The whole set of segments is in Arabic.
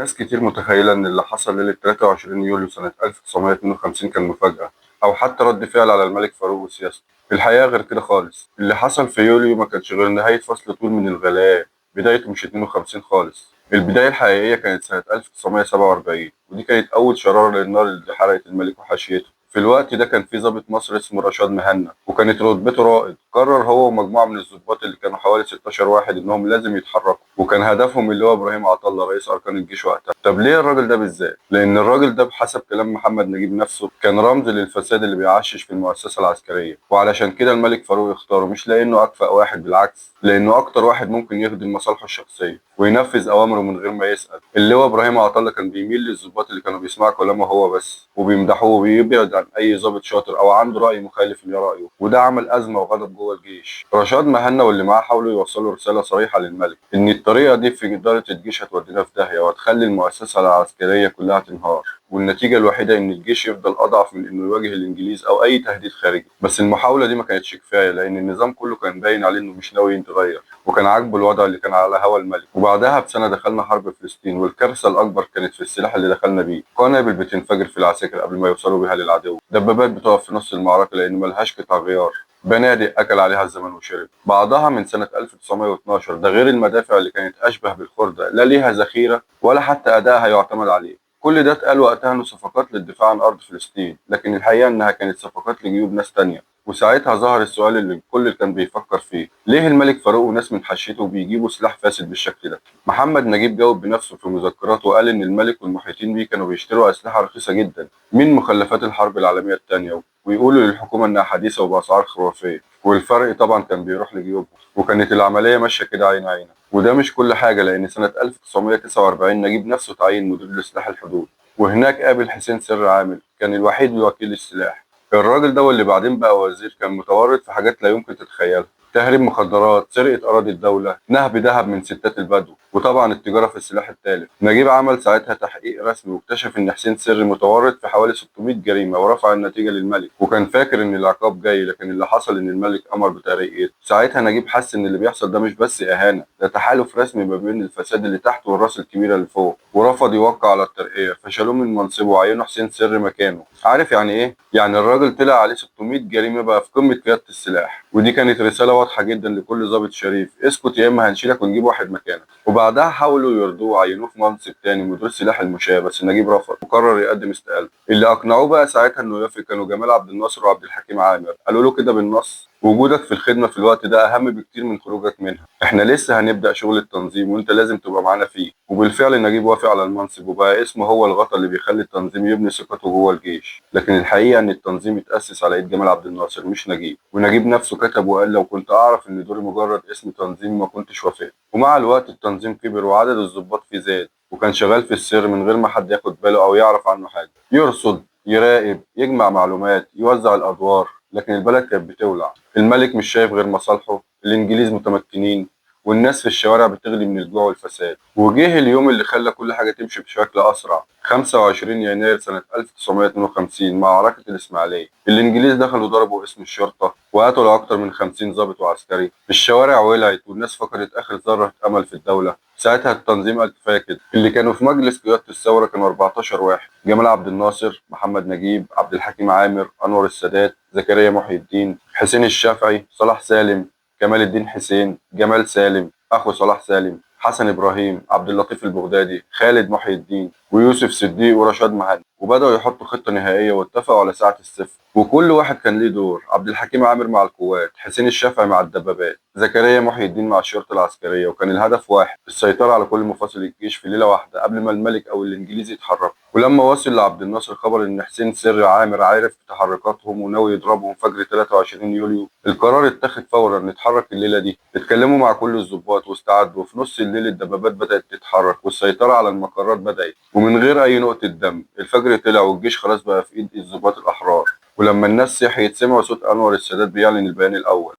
ناس كتير متخيلة إن اللي حصل ليلة 23 يوليو سنة 1952 كان مفاجأة أو حتى رد فعل على الملك فاروق وسياسته. في الحقيقة غير كده خالص، اللي حصل في يوليو ما كانش غير نهاية فصل طويل من الغلاء. بدايته مش 52 خالص، البداية الحقيقية كانت سنة 1947، ودي كانت أول شرارة للنار اللي حرقت الملك وحاشيته. في الوقت ده كان في ضابط مصري اسمه رشاد مهنا، وكانت رتبته رائد. قرر هو ومجموعة من الضباط اللي كانوا حوالي 16 واحد إنهم لازم يتحركوا، وكان هدفهم اللي هو إبراهيم عطله رئيس أركان الجيش وقتها. طب ليه الراجل ده بالذات؟ لأن الراجل ده بحسب كلام محمد نجيب نفسه كان رمز للفساد اللي بيعشش في المؤسسة العسكرية، وعلشان كده الملك فاروق اختاره، مش لأنه أكفأ واحد، بالعكس، لأنه أكتر واحد ممكن يخدم مصالحه الشخصية وينفذ أوامره من غير ما يسأل. اللي هو إبراهيم عطله كان بيميل للضباط اللي كانوا بيسمعوا كلامه هو بس وبيمدحوه، وبيبعد عن أي ضابط شاطر أو عنده رأي مخالف لرأيه، وده عمل أزمة وغضب جوه الجيش. رشاد مهنا واللي معاه حاولوا يوصلوا رسالة صريحة للملك إن الطريقة دي في إدارة الجيش هتودينا في داهية وهتخلي المؤسسة العسكرية كلها تنهار، والنتيجة الوحيدة إن الجيش يفضل أضعف من إنه يواجه الإنجليز أو أي تهديد خارجي. بس المحاولة دي ما كانتش كفاية، لأن النظام كله كان باين عليه إنه مش ناوي يتغير، وكان عاجبه الوضع اللي كان على هوا الملك. وبعدها بسنة دخلنا حرب فلسطين، والكارثة الأكبر كانت في السلاح اللي دخلنا بيه. قنابل بتنفجر في العساكر قبل ما يوصلوا بيها للعدو، دبابات بتقف في نص المعركة لأن ملهاش قطع غيار، بنادق أكل عليها الزمن وشرب. بعضها من سنة 1912، ده غير المدافع اللي كانت أشبه بالخردة، لا ليها ذخيرة ولا حتى أدائها يعتمد عليه. كل ده اتقال وقتها إنه صفقات للدفاع عن أرض فلسطين، لكن الحقيقة إنها كانت صفقات لجيوب ناس تانية. وساعتها ظهر السؤال اللي الكل كان بيفكر فيه: ليه الملك فاروق وناس من حشيته بيجيبوا سلاح فاسد بالشكل ده؟ محمد نجيب جاوب بنفسه في مذكراته وقال إن الملك والمحيطين بيه كانوا بيشتروا أسلحة رخيصة جدا من مخلفات الحرب العالمية التانية، ويقولوا للحكومة إنها حديثة وبأسعار خرافية، والفرق طبعا كان بيروح لجيوبهم. وكانت العملية ماشية كده عين عينة. وده مش كل حاجة، لأن سنة 1949 نجيب نفسه تعين مدير لسلاح الحدود، وهناك قابل حسين سر عامل، كان الوحيد بوكيل السلاح. الراجل ده واللي بعدين بقى وزير كان متورط في حاجات لا يمكن تتخيلها: تهريب مخدرات، سرقة أراضي الدولة، نهب ذهب من ستات البدو، وطبعا التجارة في السلاح التالف. نجيب عمل ساعتها تحقيق رسمي واكتشف إن حسين سري متورط في حوالي 600 جريمة، ورفع النتيجة للملك، وكان فاكر إن العقاب جاي، لكن اللي حصل إن الملك أمر بترقيته. ساعتها نجيب حس إن اللي بيحصل ده مش بس إهانة، ده تحالف رسمي ما بين الفساد اللي تحت والراس الكبيرة اللي فوق، ورفض يوقع على الترقية. فشالوه من منصبه وعينوا حسين سري مكانه. عارف يعني إيه؟ يعني الراجل طلع عليه 600 جريمة بقى في قمة قيادة السلاح. ودي كانت رسالة واضحة جدا لكل ضابط شريف: اسكت يا إما هنشيلك ونجيب واحد مكانك. وبعدها حاولوا يرضوه وعينوه في منصب تاني، مدير سلاح المشاة، بس نجيب رفض وقرر يقدم استقالته. اللي أقنعوه بقى ساعتها إنه يوافق كانوا جمال عبد الناصر وعبد الحكيم عامر. قالوا له كده بالنص: وجودك في الخدمة في الوقت ده أهم بكتير من خروجك منها، إحنا لسه هنبدأ شغل التنظيم وأنت لازم تبقى معانا فيه. وبالفعل نجيب وافق على المنصب، وبقى اسمه هو الغطا اللي بيخلي التنظيم يبني ثقته جوه الجيش. لكن الحقيقة إن التنظيم اتأسس على إيد جمال عبد الناصر مش نجيب، ونجيب نفسه كتب وقال: لو كنت أعرف إن دوري مجرد اسم تنظيم ما كنتش وافقت. ومع الوقت التنظيم كبر وعدد الضباط فيه زاد، وكان شغال في السر من غير ما حد ياخد باله أو يعرف عنه حاجة، يرصد، يراقب، يجمع معلومات، يوزع الأدوار. لكن البلد كانت بتولع، الملك مش شايف غير مصالحه، الإنجليز متمكنين، والناس في الشوارع بتغلي من الجوع والفساد. وجه اليوم اللي خلى كل حاجة تمشي بشكل أسرع: 25 يناير سنة 1952، معركة الإسماعيلية. الإنجليز دخلوا ضربوا اسم الشرطة وقتلوا أكتر من 50 ضابط وعسكري. الشوارع ولعت والناس فقدت آخر ذرة أمل في الدولة. ساعتها التنظيم قال: كفاية كده. اللي كانوا في مجلس قيادة الثورة كانوا 14 واحد: جمال عبد الناصر، محمد نجيب، عبد الحكيم عامر، أنور السادات، زكريا محي الدين، حسين الشافعي، صلاح سالم، كمال الدين حسين، جمال سالم أخو صلاح سالم، حسن إبراهيم، عبد اللطيف البغدادي، خالد محي الدين، ويوسف صديق، ورشاد مهنا. وبدأوا يحطوا خطة نهائية واتفقوا على ساعة الصفر، وكل واحد كان ليه دور: عبد الحكيم عامر مع القوات، حسين الشافعي مع الدبابات، زكريا محي الدين مع الشرطة العسكرية. وكان الهدف واحد: السيطرة على كل مفاصل الجيش في ليلة واحدة قبل ما الملك أو الإنجليز يتحركوا. ولما وصل لعبد الناصر خبر إن حسين سر عامر عارف تحركاتهم وناوي يضربهم فجر 23 يوليو، القرار اتخذ فورا: نتحرك الليلة دي. اتكلموا مع كل الضباط واستعدوا. في نص الليل الدبابات بدأت تتحرك والسيطرة على المقرات بدأت، ومن غير أي نقطة دم. الفجر طلع والجيش خلاص بقى في إيد الضباط الأحرار. ولما الناس صحيت سمعوا صوت أنور السادات بيعلن البيان الأول: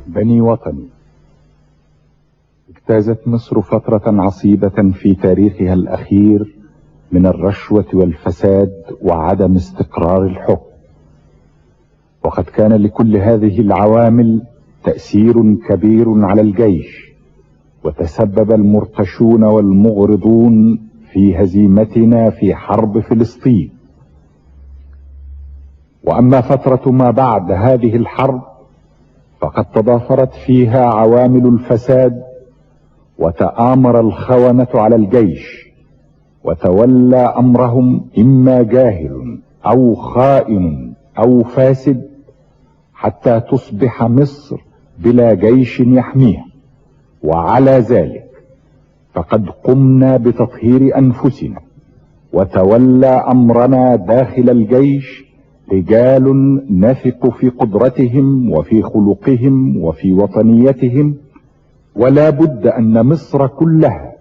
بني وطني، اجتازت مصر فترة عصيبة في تاريخها الأخير من الرشوة والفساد وعدم استقرار الحكم، وقد كان لكل هذه العوامل تأثير كبير على الجيش، وتسبب المرتشون والمغرضون في هزيمتنا في حرب فلسطين. واما فترة ما بعد هذه الحرب فقد تضافرت فيها عوامل الفساد، وتآمر الخونة على الجيش، وتولى امرهم اما جاهل او خائن او فاسد، حتى تصبح مصر بلا جيش يحميها. وعلى ذلك فقد قمنا بتطهير انفسنا، وتولى امرنا داخل الجيش رجال نثق في قدرتهم وفي خلقهم وفي وطنيتهم، ولا بد ان مصر كلها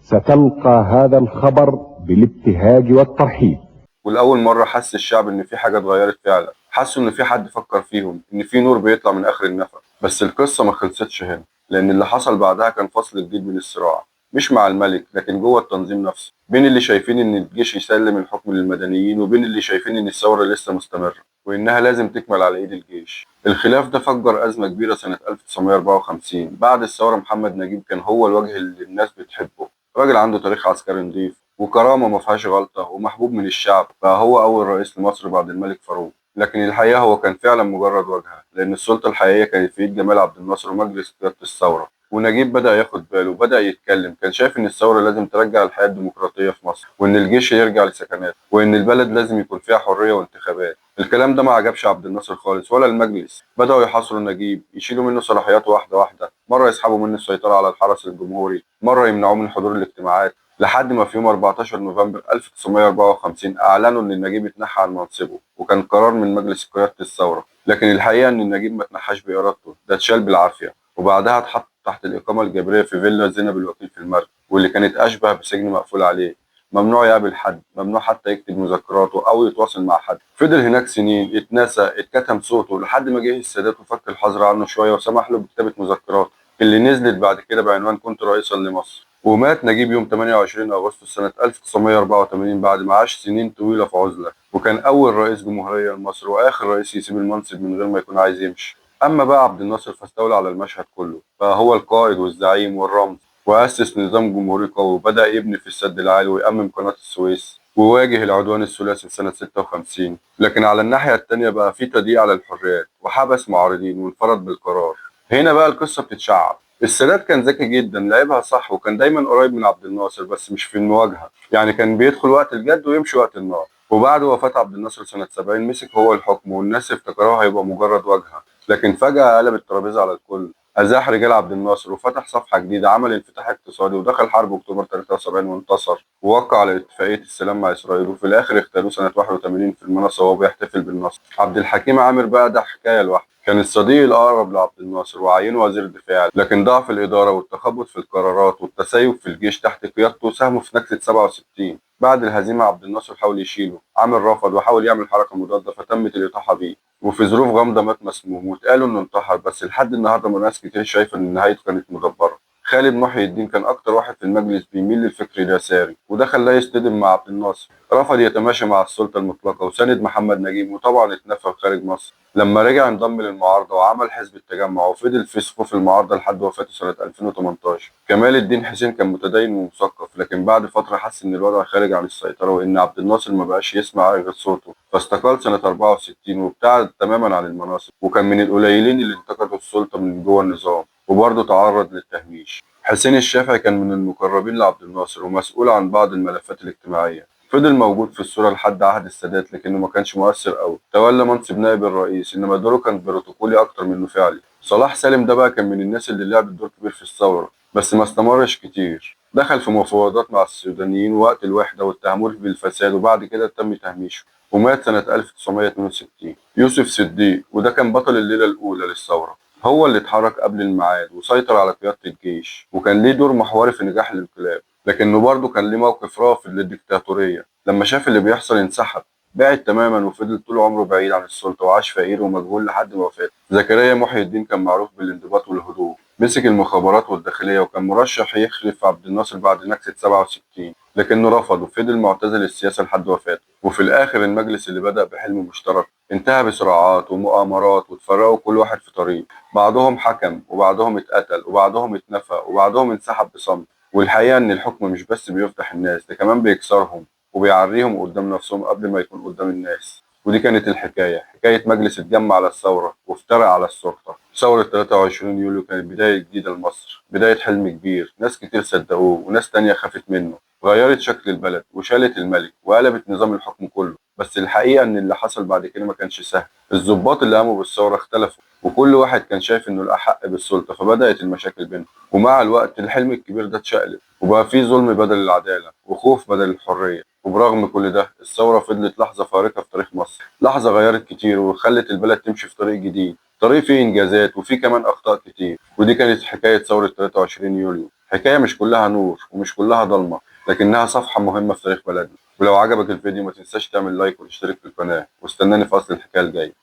ستلقى هذا الخبر بالابتهاج والترحيب. والأول مرة حس الشعب إن في حاجة اتغيرت فعلا، حسوا إن في حد فكر فيهم، إن في نور بيطلع من آخر النفق. بس القصة ما خلصتش هنا، لأن اللي حصل بعدها كان فصل جديد من الصراع، مش مع الملك لكن جوه التنظيم نفسه، بين اللي شايفين إن الجيش يسلم الحكم للمدنيين وبين اللي شايفين إن الثورة لسه مستمرة وإنها لازم تكمل على إيد الجيش. الخلاف ده فجر أزمة كبيرة سنة 1954. بعد الثورة محمد نجيب كان هو الوجه اللي الناس بتحبه، راجل عنده تاريخ عسكري نظيف وكرامة ما فيهاش غلطة ومحبوب من الشعب، بقى هو أول رئيس لمصر بعد الملك فاروق. لكن الحقيقة هو كان فعلا مجرد واجهة، لأن السلطة الحقيقية كانت في إيد جمال عبد الناصر ومجلس قيادة الثورة. ونجيب بدأ ياخد باله وبدأ يتكلم، كان شايف إن الثورة لازم ترجع الحياة الديمقراطية في مصر، وإن الجيش يرجع لسكناته، وإن البلد لازم يكون فيها حرية وانتخابات. الكلام ده ما عجبش عبد الناصر خالص ولا المجلس، بدأوا يحاصروا نجيب، يشيلوا منه صلاحياته واحدة واحدة، مرة يسحبوا منه السيطرة على الحرس الجمهوري، مرة يمنعوه من حضور الاجتماعات، لحد ما في يوم 14 نوفمبر 1954 أعلنوا إن النجيب اتنحى عن منصبه، وكان قرار من مجلس قيادة الثورة. لكن الحقيقة إن النجيب ما اتنحاش بإرادته، ده اتشال بالعافية، وبعدها اتحط تحت الإقامة الجبرية في فيلا زينب الوكيل في المرج، واللي كانت أشبه بسجن مقفول عليه. ممنوع يقابل حد، ممنوع حتى يكتب مذكراته أو يتواصل مع حد. فضل هناك سنين، اتنسى، اتكتم صوته، لحد ما جه السادات وفك الحظر عنه شوية وسمح له بكتابة مذكراته اللي نزلت بعد كده بعنوان كنت رئيسا لمصر. ومات نجيب يوم 28 أغسطس سنة 1984 بعد ما عاش سنين طويلة في عزلة، وكان أول رئيس جمهورية لمصر وآخر رئيس يسيب المنصب من غير ما يكون عايز يمشي. أما بقى عبد الناصر فاستولى على المشهد كله، بقى هو القائد والزعيم والرمز، وأسس نظام جمهوري قوي وبدأ يبني في السد العالي ويأمم قناة السويس وواجه العدوان الثلاثي في سنة 56. لكن على الناحية التانية بقى في تضييق على الحريات وحبس معارضين وانفرد بالقرار. هنا بقى القصة بتتشعب. السادات كان ذكي جدا، لعبها صح، وكان دايما قريب من عبد الناصر بس مش في المواجهة، يعني كان بيدخل وقت الجد ويمشي وقت النار. وبعد وفاة عبد الناصر سنة 70 مسك هو الحكم، والناس افتكروها هيبقى مجرد واجهة، لكن فجأة قلب الترابيزة على الكل. أزاح رجال عبد الناصر وفتح صفحة جديدة، عمل انفتاح اقتصادي ودخل حرب أكتوبر 73 وانتصر، ووقع على اتفاقية السلام مع إسرائيل، وفي الآخر اغتالوه سنة 81 في المنصة وهو بيحتفل بالنصر. عبد الحكيم عامر بقى ده حكاية لوحده، كان الصديق الأقرب لعبد الناصر وعينه وزير دفاع، لكن ضعف الإدارة والتخبط في القرارات والتسيب في الجيش تحت قيادته ساهموا في نكسة 67. بعد الهزيمة عبد الناصر حاول يشيله، عامر رفض وحاول يعمل حركة مضادة فتمت الإطاحة بيه، وفي ظروف غامضة مات مسموم، واتقالوا إنه انتحر، بس لحد النهاردة ناس كتير شايفة إن نهايته كانت مدبرة. خالد محي الدين كان أكتر واحد في المجلس بيميل للفكر اليساري، وده خلاه يصطدم مع عبد الناصر، رفض يتماشى مع السلطة المطلقة وساند محمد نجيب، وطبعا اتنفى خارج مصر. لما رجع انضم للمعارضة وعمل حزب التجمع وفضل في صفوف المعارضة لحد وفاته سنة 2018. كمال الدين حسين كان متدين ومثقف، لكن بعد فترة حس إن الوضع خارج عن السيطرة وإن عبد الناصر ما بقاش يسمع غير صوته، فاستقال سنة 64 وابتعد تماما عن المناصب، وكان من القليلين اللي انتقدوا السلطة من جوه النظام، وبرضه تعرض للتهميش. حسين الشافعي كان من المقربين لعبد الناصر ومسؤول عن بعض الملفات الاجتماعية، فضل موجود في الصورة لحد عهد السادات لكنه ما كانش مؤثر قوي، تولى منصب نائب الرئيس إنما دوره كان بروتوكولي أكتر منه فعلي. صلاح سالم ده بقى كان من الناس اللي لعبت دور كبير في الثورة بس ما استمرش كتير، دخل في مفاوضات مع السودانيين وقت الوحدة واتهموه بالفساد وبعد كده تم تهميشه، ومات سنة 1962. يوسف صديق وده كان بطل الليلة الأولى للثورة، هو اللي اتحرك قبل الميعاد وسيطر على قيادة الجيش وكان ليه دور محوري في نجاح الانقلاب، لكنه برضه كان ليه موقف رافض للديكتاتورية. لما شاف اللي بيحصل انسحب، بعد تماما وفضل طول عمره بعيد عن السلطة وعاش فقير ومجهول لحد ما وفاته. زكريا محي الدين كان معروف بالانضباط والهدوء، مسك المخابرات والداخلية وكان مرشح يخلف عبد الناصر بعد نكسة 67، لكنه رفض وفضل معتزل السياسة لحد وفاته. وفي الآخر المجلس اللي بدأ بحلم مشترك انتهى بصراعات ومؤامرات وتفرقوا كل واحد في طريق، بعضهم حكم وبعضهم اتقتل وبعضهم اتنفى وبعضهم انسحب بصمت. والحقيقة إن الحكم مش بس بيفتح الناس، ده كمان بيكسرهم وبيعريهم قدام نفسهم قبل ما يكون قدام الناس. ودي كانت الحكاية، حكاية مجلس اتجمع على الثورة وافترق على السلطة. ثورة 23 يوليو كانت بداية جديدة لمصر، بداية حلم كبير ناس كتير صدقوه وناس تانية خافت منه. غيرت شكل البلد وشالت الملك وقلبت نظام الحكم كله. بس الحقيقة إن اللي حصل بعد كده ما كانش سهل. الضباط اللي قاموا بالثورة اختلفوا وكل واحد كان شايف إنه الأحق بالسلطة، فبدأت المشاكل بينهم. ومع الوقت الحلم الكبير ده اتشقلب وبقى فيه ظلم بدل العدالة وخوف بدل الحرية. وبرغم كل ده الثورة فضلت لحظة فارقة في تاريخ مصر، لحظة غيرت كتير وخلت البلد تمشي في طريق جديد، طريق فيه إنجازات وفيه كمان أخطاء كتير. ودي كانت حكاية ثورة 23 يوليو، حكاية مش كلها نور ومش كلها ضلمة، لكنها صفحة مهمة في تاريخ بلدنا. ولو عجبك الفيديو ما تنساش تعمل لايك وتشترك في القناة، واستناني في أصل الحكاية الجاية.